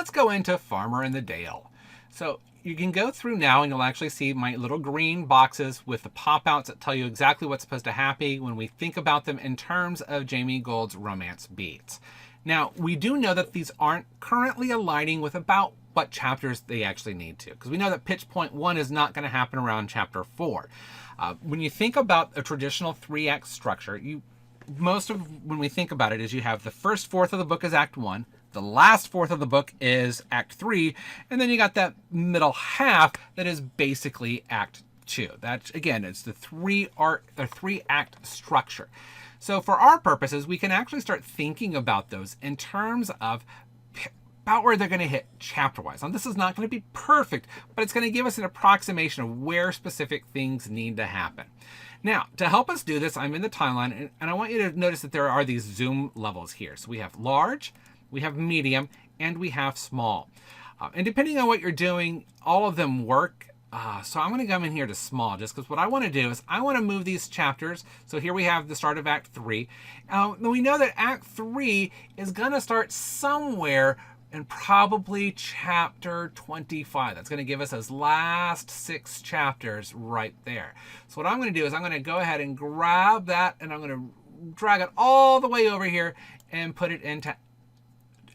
let's go into Farmer in the Dale. So you can go through now and you'll actually see my little green boxes with the pop-outs that tell you exactly what's supposed to happen when we think about them in terms of Jami Gold's romance beats. Now, we do know that these aren't currently aligning with about what chapters they actually need to, because we know that pitch point 1 is not going to happen around chapter 4. When you think about a traditional 3-act structure, when we think about it is you have the first fourth of the book is Act 1, the last fourth of the book is Act 3, and then you got that middle half that is basically Act 2. That, again, it's the 3-act structure. So for our purposes, we can actually start thinking about those in terms of about where they're going to hit chapter-wise. Now, this is not going to be perfect, but it's going to give us an approximation of where specific things need to happen. Now, to help us do this, I'm in the timeline, and I want you to notice that there are these zoom levels here. So we have large, we have medium, and we have small. And depending on what you're doing, all of them work. So I'm going to come in here to small, just because what I want to do is I want to move these chapters. So here we have the start of Act 3. We know that Act 3 is going to start somewhere in probably chapter 25. That's going to give us those last 6 chapters right there. So what I'm going to do is I'm going to go ahead and grab that, and I'm going to drag it all the way over here and put it into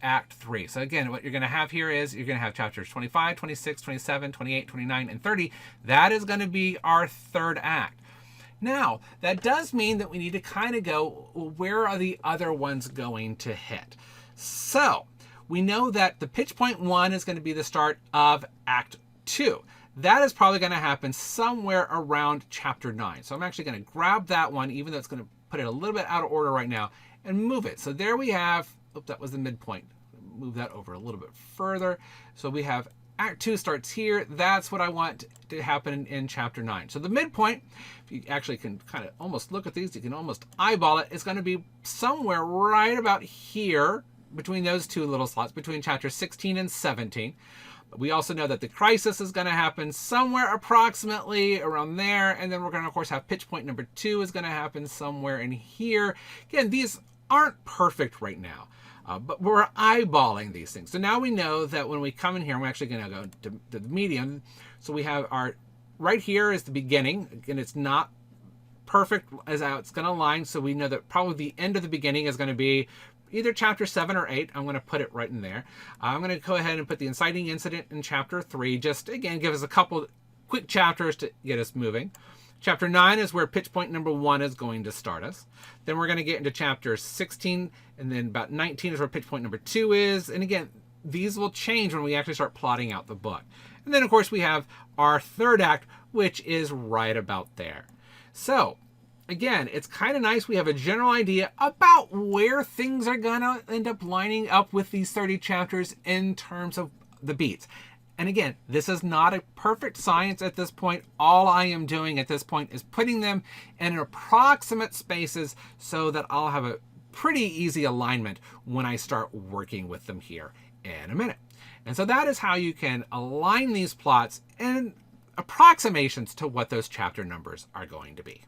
Act 3. So again, what you're going to have here is you're going to have chapters 25, 26, 27, 28, 29, and 30. That is going to be our 3rd act. Now, that does mean that we need to kind of go, well, where are the other ones going to hit? So we know that the pitch point 1 is going to be the start of Act 2. That is probably going to happen somewhere around chapter 9. So I'm actually going to grab that one, even though it's going to put it a little bit out of order right now, and move it. So there we have, oops, that was the midpoint. Move that over a little bit further. So we have Act 2 starts here. That's what I want to happen in chapter 9. So the midpoint, if you actually can kind of almost look at these, you can almost eyeball it. It's going to be somewhere right about here between those 2 little slots, between chapter 16 and 17. But we also know that the crisis is going to happen somewhere approximately around there. And then we're going to, of course, have pitch point number 2 is going to happen somewhere in here. Again, these aren't perfect right now. But we're eyeballing these things. So now we know that when we come in here, we're actually going to go to the medium. So we have our, right here is the beginning. Again, it's not perfect as how it's going to align. So we know that probably the end of the beginning is going to be either chapter 7 or 8. I'm going to put it right in there. I'm going to go ahead and put the inciting incident in chapter 3. Just, again, give us a couple quick chapters to get us moving. Chapter 9 is where pitch point number 1 is going to start us. Then we're going to get into chapter 16, and then about 19 is where pitch point number 2 is. And again, these will change when we actually start plotting out the book. And then, of course, we have our 3rd act, which is right about there. So, again, it's kind of nice. We have a general idea about where things are going to end up lining up with these 30 chapters in terms of the beats. And again, this is not a perfect science at this point. All I am doing at this point is putting them in approximate spaces so that I'll have a pretty easy alignment when I start working with them here in a minute. And so that is how you can align these plots in approximations to what those chapter numbers are going to be.